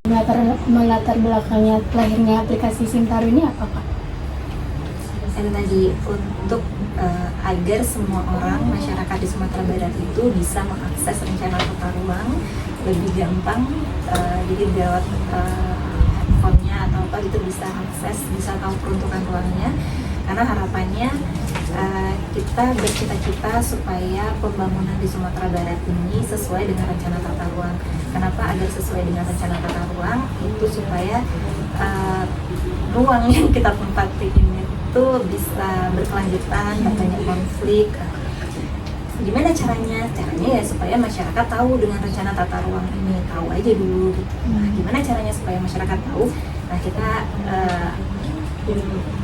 Melatar belakangnya lahirnya aplikasi Simtaru ini apa, Kak? Yang tadi untuk agar semua orang masyarakat di Sumatera Barat itu bisa mengakses rencana tata ruang lebih gampang, jadi lewat handphonenya atau apa gitu bisa akses, bisa tahu peruntukan ruangnya. Karena harapannya kita bercita-cita supaya pembangunan di Sumatera Barat ini sesuai dengan rencana tata ruang. Kenapa agar sesuai dengan rencana tata ruang? Itu supaya ruang yang kita tempati ini itu bisa berkelanjutan, gak banyak konflik. Gimana caranya? Caranya ya supaya masyarakat tahu dengan rencana tata ruang ini, tahu aja dulu gitu. Nah, gimana caranya supaya masyarakat tahu? Nah, kita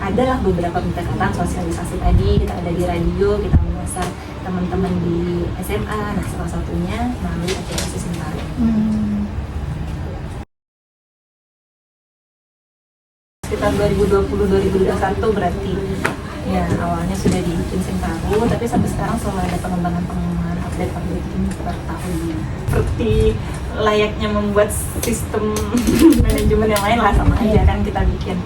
adalah beberapa pendekatan sosialisasi tadi. Kita ada di radio, kita menyasar teman-teman di SMA. Nah, salah satunya melalui aplikasi Simtaru. Sekitar 2020-2021 berarti ya awalnya sudah dibikin Simtaru, tapi sampai sekarang selalu ada pengembangan update ini per tahun. Seperti layaknya membuat sistem manajemen yang lain lah, sama aja kan, kita bikin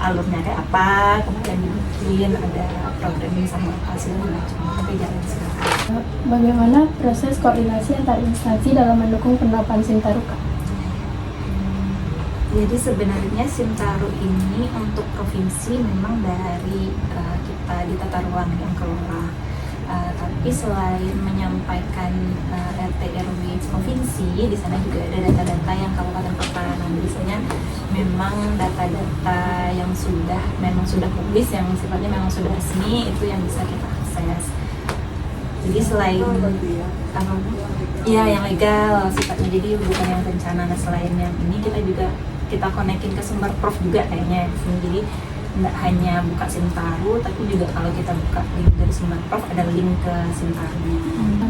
alurnya kayak apa, kemudian dibikin ada programming sama hasilnya macam sampai jalan sekarang. Bagaimana proses koordinasi antar instansi dalam mendukung penerapan Simtaru, Kak? Jadi sebenarnya Simtaru ini untuk provinsi memang dari kita di tata ruang yang kelola. Tapi selain menyampaikan RT RW provinsi, di sana juga ada data-data yang kabupaten kota. Nah, biasanya memang data-data yang memang sudah publis, yang sifatnya memang sudah resmi, itu yang bisa kita akses. Jadi selain yang legal sifatnya, jadi bukan yang rencana. Nah, selain yang ini kita konekin ke sumber prof juga kayaknya di sini. Jadi nggak hanya buka Simtaru, tapi juga kalau kita buka link dari sumber prof ada link ke Simtarunya.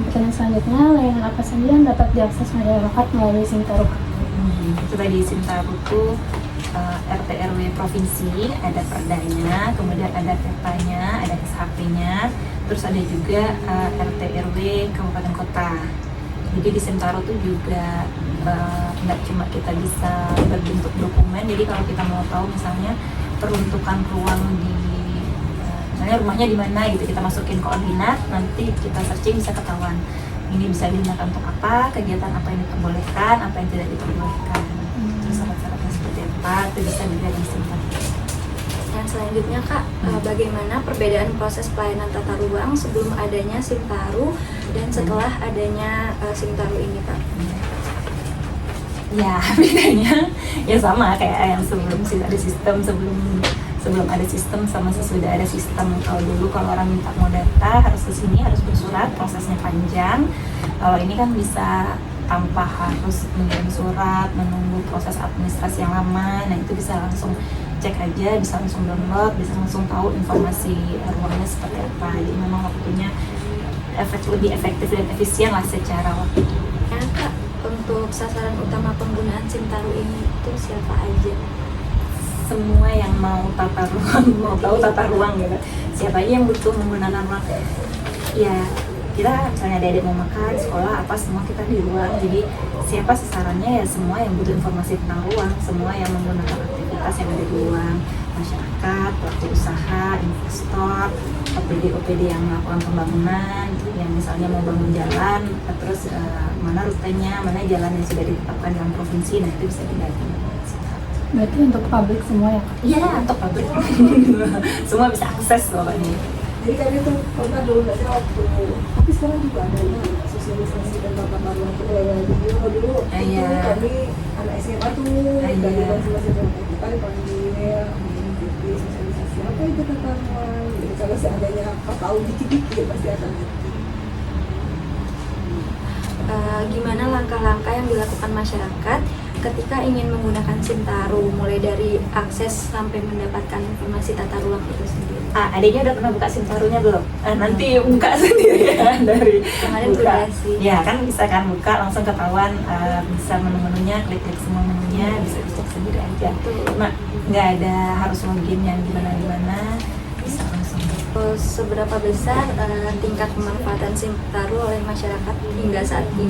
Pertanyaan selanjutnya, layanan apa saja yang dapat diakses masyarakat melalui Simtaru? Itu tadi Simtaru tuh RT RW provinsi, ada perdanya, kemudian ada petanya, ada SHP-nya, terus ada juga RT RW kabupaten kota. Jadi di Simtaru tuh juga nggak cuma kita bisa berbentuk dokumen. Jadi kalau kita mau tahu misalnya peruntukan ruang di misalnya rumahnya di mana gitu, kita masukin koordinat, nanti kita searching bisa ketahuan ini bisa digunakan untuk apa, kegiatan apa yang diperbolehkan, apa yang tidak diperbolehkan, terus syarat-syaratnya seperti apa, itu bisa dilihat di Simtaru. Dan selanjutnya, Kak, bagaimana perbedaan proses pelayanan tata ruang sebelum adanya Simtaru dan setelah adanya Simtaru ini, Pak? Ya, bedanya ya sama kayak yang sebelum ada sistem, sebelum ada sistem sama sesudah ada sistem. Kalau dulu kalau orang minta mau data harus ke sini, harus bersurat, prosesnya panjang. Kalau ini kan bisa tanpa harus mengirim surat, menunggu proses administrasi yang lama. Nah, itu bisa langsung cek aja, bisa langsung download, bisa langsung tahu informasi ruangnya seperti apa. Jadi memang waktunya lebih efektif dan efisien lah secara waktu. Ya, Kak, untuk sasaran utama penggunaan Simtaru ini itu siapa aja? Semua yang mau tata ruang, mau tahu tata ruang gitu. Siapa aja yang butuh menggunakan ruang? Ya, kita misalnya adik-adik mau makan, sekolah, apa semua kita di ruang. Jadi siapa sasarannya? Ya semua yang butuh informasi tentang ruang, semua yang menggunakan aktivitas yang ada di ruang, masyarakat, pelaku usaha, investor, OPD yang melakukan pembangunan, yang misalnya mau bangun jalan, terus mana rutenya, mana jalan yang sudah ditetapkan dalam provinsi, nah itu bisa dilihat. Berarti untuk publik semua ya, Kak? Iya, untuk publik. Semua bisa akses pokoknya. Jadi kami tuh pernah dulu nggak sih waktu, tapi sekarang juga ada sosialisasi dan tata ruang dulu. Iya. Kami anak SMA tuh dari masing-masing rumah kita dipanggil sosialisasi apa itu tata ruang. Jadi kalau seandainya apa tahu dikit-dikit pasti akan. Gimana langkah-langkah yang dilakukan masyarakat ketika ingin menggunakan Simtaru, mulai dari akses sampai mendapatkan informasi tata ruang itu sendiri? Adiknya udah pernah buka Simtarunya belum? Nanti buka sendiri ya dari Kemarin buka. udah sih. Ya kan bisa kan buka langsung ketahuan, bisa menu-menunya, klik-klik semua menunya, bisa dicek sendiri aja. Nah, nggak ada harus login yang gimana-gimana, bisa langsung. Terus seberapa besar tingkat pemanfaatan Simtaru oleh masyarakat hingga saat ini?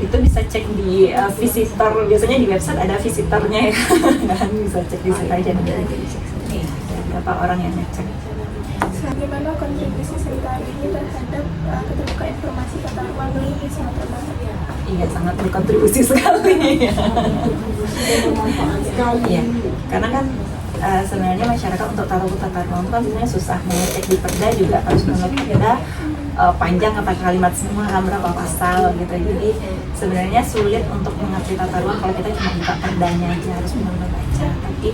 Itu bisa cek di visitor, biasanya di website ada visitornya ya. Kan bisa cek di situ aja nanti. Iya, ada berapa orang yang ngecek. Bagaimana kontribusi Sentari ini terhadap keterbukaan informasi tata ruang di Sumatera Barat? Iya, sangat berkontribusi sekali. Bermanfaat sekali. Iya, karena kan sebenarnya masyarakat untuk tata ruang itu kan sebenarnya susah, mau cek di Perda juga harus download Perda, panjang kata kalimat semua, berapa pasal gitu. Jadi sebenarnya sulit untuk mengerti tata ruang kalau kita cuma buka Perdanya aja, harus benar-benar baca. Tapi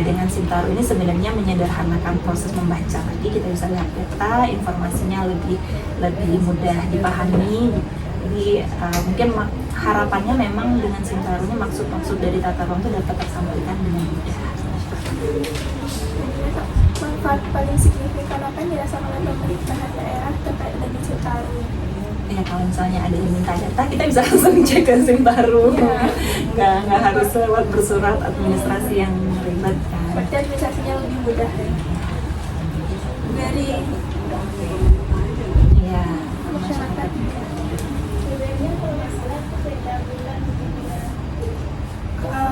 dengan Sintaro ini sebenarnya menyederhanakan proses membaca. Lagi kita bisa lihat data, informasinya lebih mudah dipahami. Jadi mungkin harapannya memang dengan Sintaro ini maksud-maksud dari tata ruang itu dapat tersampaikan dengan mudah. Manfaat paling signifikan apa yang dirasakan oleh pemerintahan daerah terkait dengan Sentaro? Ya kalau misalnya ada yang minta data, kita bisa langsung cek ke Sintaro. Nggak harus lewat bersurat administrasi yang ribet kan. Berarti administrasinya lebih mudah ya? Dari Iya. masyarakat.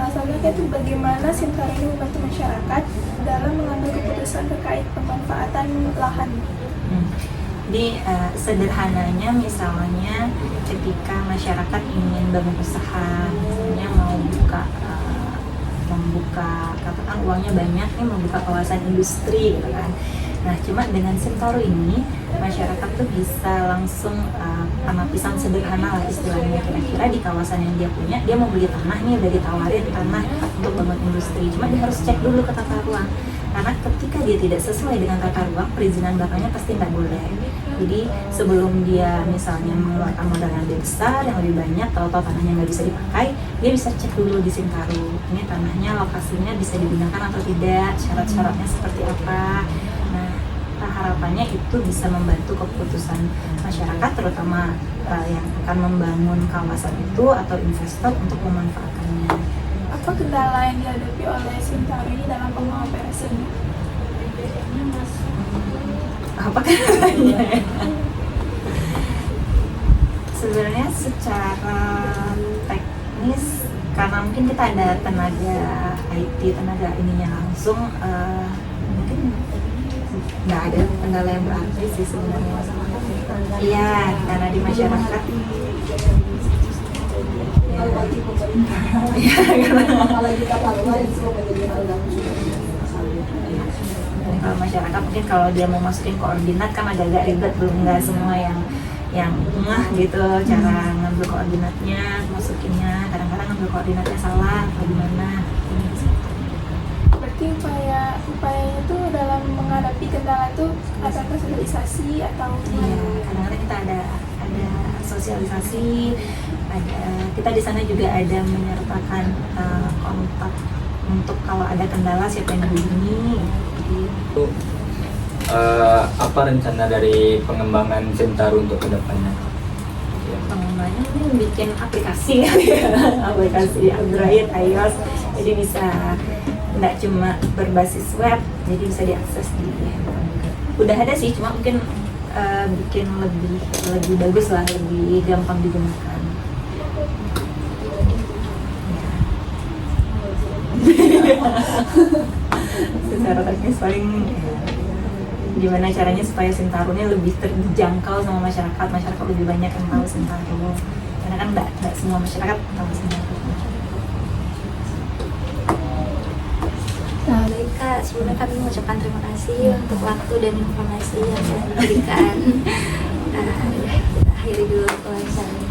Selanjutnya itu bagaimana Sentaro ini membantu masyarakat dalam mengambil keputusan terkait pemanfaatan lahan. Jadi sederhananya misalnya ketika masyarakat ingin bangun usaha, misalnya mau membuka katakan uangnya banyak nih, membuka kawasan industri gitu kan. Nah cuma dengan Sentaro ini masyarakat tuh bisa langsung penapisan sederhana lah istilahnya, kira-kira di kawasan yang dia punya, dia mau beli tanah nih, udah ditawarin tanah untuk bangun industri, cuma dia harus cek dulu ke tata ruang. Karena ketika dia tidak sesuai dengan tata ruang, perizinan belakangnya pasti nggak boleh. Jadi sebelum dia misalnya mengeluarkan modal yang lebih besar, yang lebih banyak, tahu-tahu tanahnya nggak bisa dipakai, dia bisa cek dulu di Sintaro. Ini tanahnya, lokasinya bisa digunakan atau tidak, syarat-syaratnya seperti apa. Nah, harapannya itu bisa membantu keputusan masyarakat, terutama yang akan membangun kawasan itu atau investor untuk memanfaatkannya. Apa kendala yang dihadapi oleh Sintaro ini dalam pengoperasiannya? Apa kendalanya? Sebenarnya secara teknis, karena mungkin kita ada tenaga IT, tenaga ininya langsung, mungkin nggak ada kendala yang berarti sih sebenarnya. Iya, karena di masyarakat. Kalau bagi pemerintah, apalagi tata ruang itu semua menjadi hal yang Dan kalau masyarakat mungkin kalau dia mau masukin koordinat kan agak-agak ribet, belum nggak semua yang ngeh gitu cara ngambil koordinatnya, masukinnya, kadang-kadang ngambil koordinatnya salah atau gimana. Berarti upaya itu dalam menghadapi kendala itu apakah sosialisasi atau Iya, kadang-kadang kita ada sosialisasi, kita di sana juga ada menyertakan kontak untuk kalau ada kendala siapa yang dihubungi. Itu apa rencana dari pengembangan Sentaro untuk kedepannya? Pengembangannya ini bikin aplikasi aplikasi Android, iOS, jadi bisa nggak cuma berbasis web, jadi bisa diakses di handphone. Udah ada sih, cuma mungkin bikin lebih bagus lah, lebih gampang digunakan. Secara teknis paling gimana caranya supaya Sintaro ini lebih terjangkau sama masyarakat lebih banyak yang tahu Sintaro, karena kan nggak semua masyarakat tahu Sintaro. Nah, baik Kak, sebelumnya kami mengucapkan terima kasih untuk waktu dan informasi yang telah diberikan. Kita akhiri dulu wawancara.